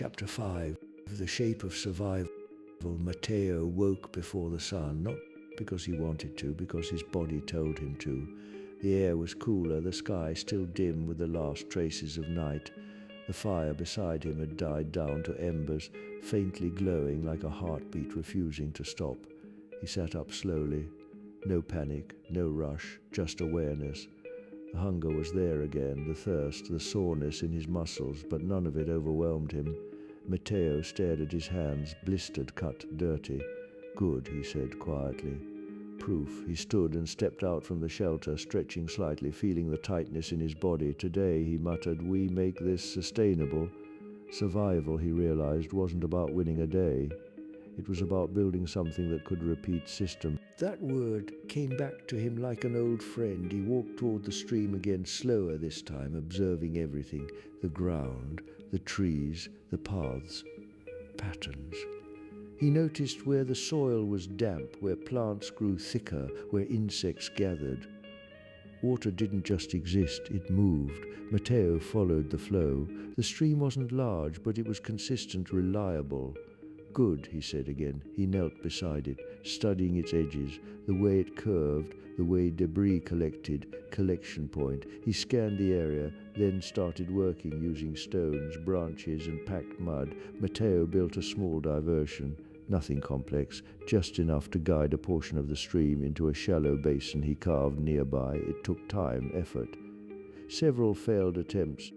Chapter 5. The Shape of Survival. Matteo woke before the sun, not because he wanted to, because his body told him to. The air was cooler, the sky still dim with the last traces of night. The fire beside him had died down to embers, faintly glowing like a heartbeat refusing to stop. He sat up slowly. No panic, no rush, just awareness. The hunger was there again, the thirst, the soreness in his muscles, but none of it overwhelmed him. Matteo stared at his hands, blistered, cut, dirty. "Good," he said quietly. Proof. He stood and stepped out from the shelter, stretching slightly, feeling the tightness in his body. Today, he muttered, we make this sustainable. Survival, he realized, wasn't about winning a day. It was about building something that could repeat system. That word came back to him like an old friend. He walked toward the stream again, slower this time, observing everything, the ground, the trees, the paths, patterns. He noticed where the soil was damp, where plants grew thicker, where insects gathered. Water didn't just exist, it moved. Matteo followed the flow. The stream wasn't large, but it was consistent, reliable. Good, he said again. He knelt beside it, studying its edges, the way it curved, the way debris collected, collection point. He scanned the area, then started working using stones, branches, and packed mud. Matteo built a small diversion. Nothing complex, just enough to guide a portion of the stream into a shallow basin he carved nearby. It took time, effort. Several failed attempts.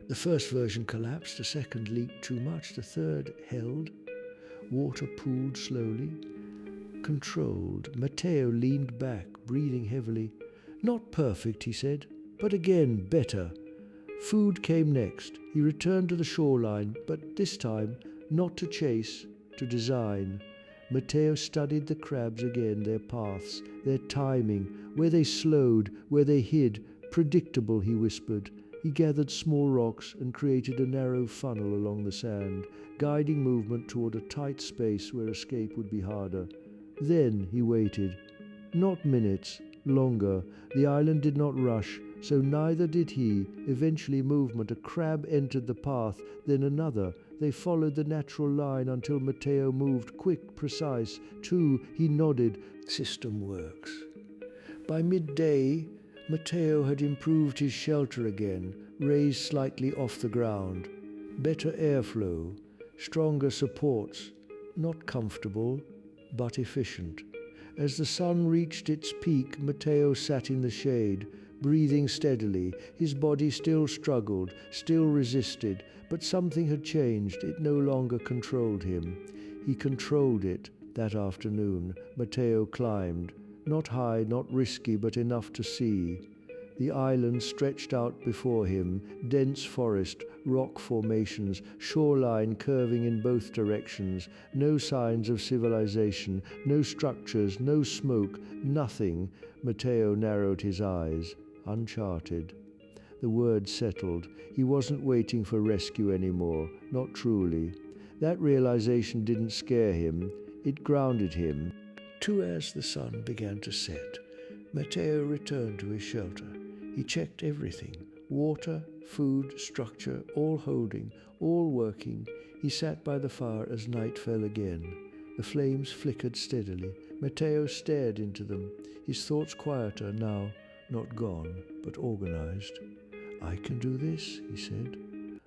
The first version collapsed, the second leaked too much, the third held. Water pooled slowly, controlled. Matteo leaned back, breathing heavily. Not perfect, he said, but again, better. Food came next. He returned to the shoreline, but this time, not to chase, to design. Matteo studied the crabs again, their paths, their timing, where they slowed, where they hid. Predictable, he whispered. He gathered small rocks and created a narrow funnel along the sand, guiding movement toward a tight space where escape would be harder. Then he waited. Not minutes, longer. The island did not rush, so neither did he. Eventually movement. A crab entered the path, then another. They followed the natural line until Matteo moved, quick, precise. Two, he nodded. System works. By midday, Matteo had improved his shelter again, raised slightly off the ground. Better airflow, stronger supports, not comfortable, but efficient. As the sun reached its peak, Matteo sat in the shade, breathing steadily. His body still struggled, still resisted, but something had changed. It no longer controlled him. He controlled it that afternoon. Matteo climbed. Not high, not risky, but enough to see. The island stretched out before him, dense forest, rock formations, shoreline curving in both directions, no signs of civilization, no structures, no smoke, nothing. Matteo narrowed his eyes. Uncharted. The word settled. He wasn't waiting for rescue anymore, not truly. That realization didn't scare him. It grounded him. As the sun began to set, Matteo returned to his shelter. He checked everything. Water, food, structure, all holding, all working. He sat by the fire as night fell again. The flames flickered steadily. Matteo stared into them, his thoughts quieter now, not gone, but organized. I can do this, he said.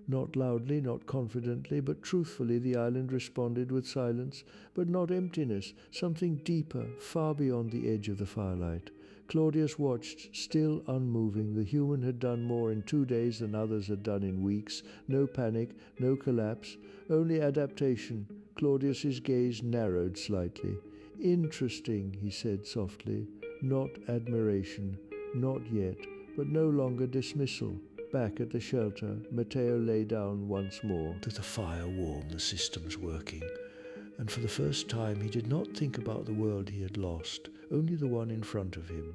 Not loudly, not confidently, but truthfully the island responded with silence, but not emptiness, something deeper, far beyond the edge of the firelight. Claudius watched, still unmoving. The human had done more in 2 days than others had done in weeks. No panic, no collapse, only adaptation. Claudius's gaze narrowed slightly. Interesting, he said softly. Not admiration, not yet, but no longer dismissal. Back at the shelter, Matteo lay down once more. To the fire warm, the systems working. And for the first time he did not think about the world he had lost, only the one in front of him,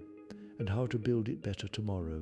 and how to build it better tomorrow.